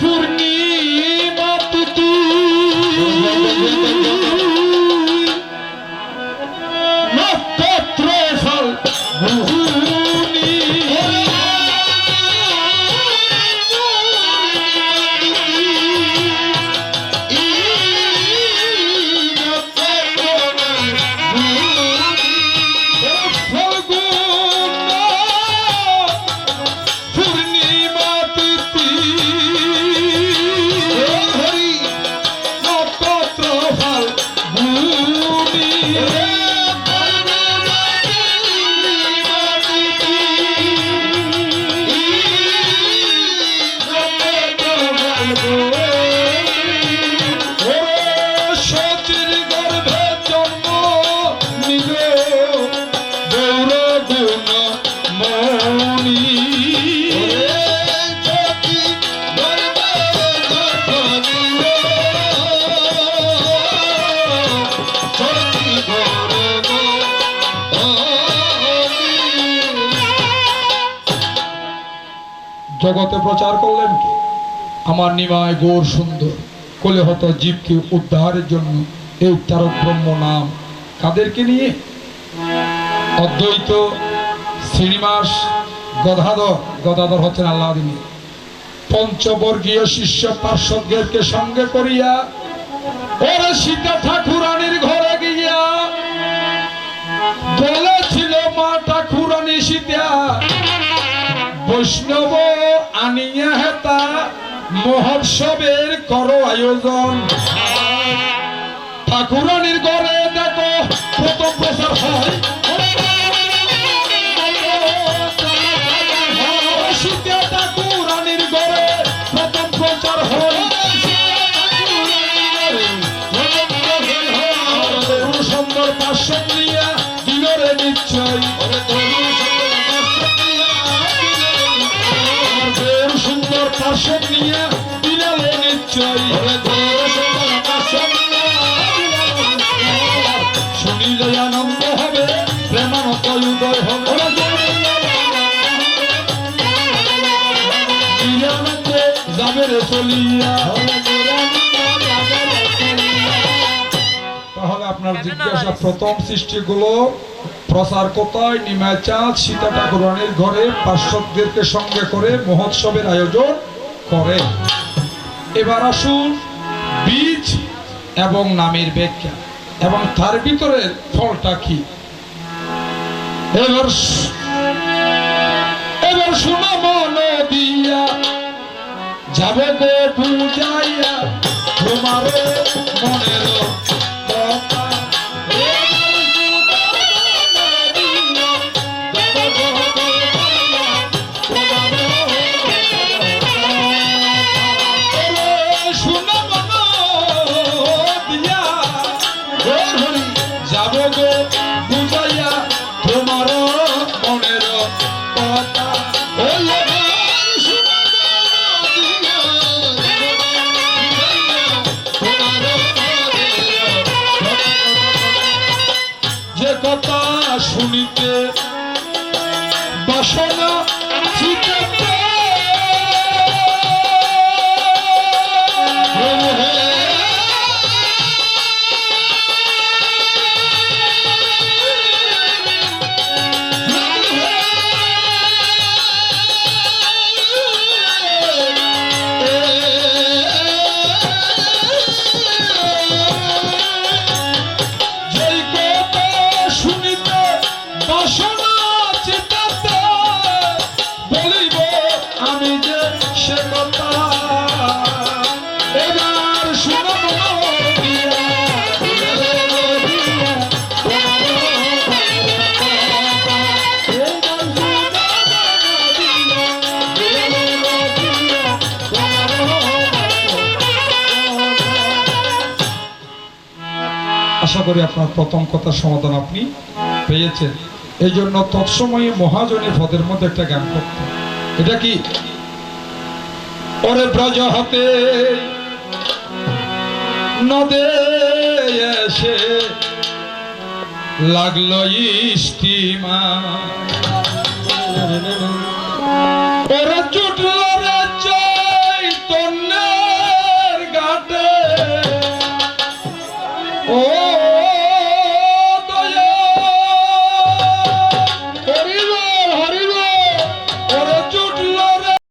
পূর্ণিমা তিথি নক্ষত্র ফল জগতে প্রচার করলেন কি? আমার নিমায় গৌর সুন্দর কোলে হত জীবকে উদ্ধারের জন্য এই তারক ব্রহ্ম নাম। কাদেরকে নিয়ে? অদ্বৈত, শ্রীনিবাস, গদাধর হচ্ছেন আল্লাদিনী। পঞ্চবর্গীয় শিষ্য পার্শ্বদেরকে সঙ্গে করিয়া ওরা সীতা ঠাকুরানীর ঘরে গিয়া বলেছিল, মা ঠাকুরানী সীতা বৈষ্ণব আনিয়া হেতা মহোৎসবের করো আয়োজন। ঠাকুরানীর ঘরে দেখো প্রথম প্রচার হয়, সীতা ঠাকুরানীর ঘরে প্রথম প্রচার হয়। সুন্দর পার্শ্ব নিয়া দিলরে নিশ্চয়, সুন্দর পার্শ্ব নিয়া দিলালে নিশ্চয়। শুনিলে আনন্দ হবে, প্রেমানন্দ উদয় হবে। আনন্দে যাবে রে চলিয়া। তাহলে আপনার জিজ্ঞাসা, প্রথম সৃষ্টিগুলো প্রচার কোথায়? নিমাই চাঁদ সীতা ঠাকুরানীর ঘরে পার্শ্বদেরকে সঙ্গে করে মহোৎসবের আয়োজন করে। এবার আসুন বীজ এবং নামের ব্যাখ্যা এবং তার ভিতরে ফলটা কি। এবার শোনা মন দিয়া যাবে গো বুঝাইয়া তোমার মনের কথা। বুঝাইয়া তোমার মনের কথা। যে কথা শুনিতে বাসনা ছুটাতে আশা করি আপনার প্রথম কথার সমাধান আপনি পেয়েছেন। এই জন্য তৎসময়ে মহাজনী পদের মধ্যে একটা গান করতে। এটা কি? ওরে ব্রজ হতে নদে এসে লাগলো ইস্তিমা, ওরে জুটলো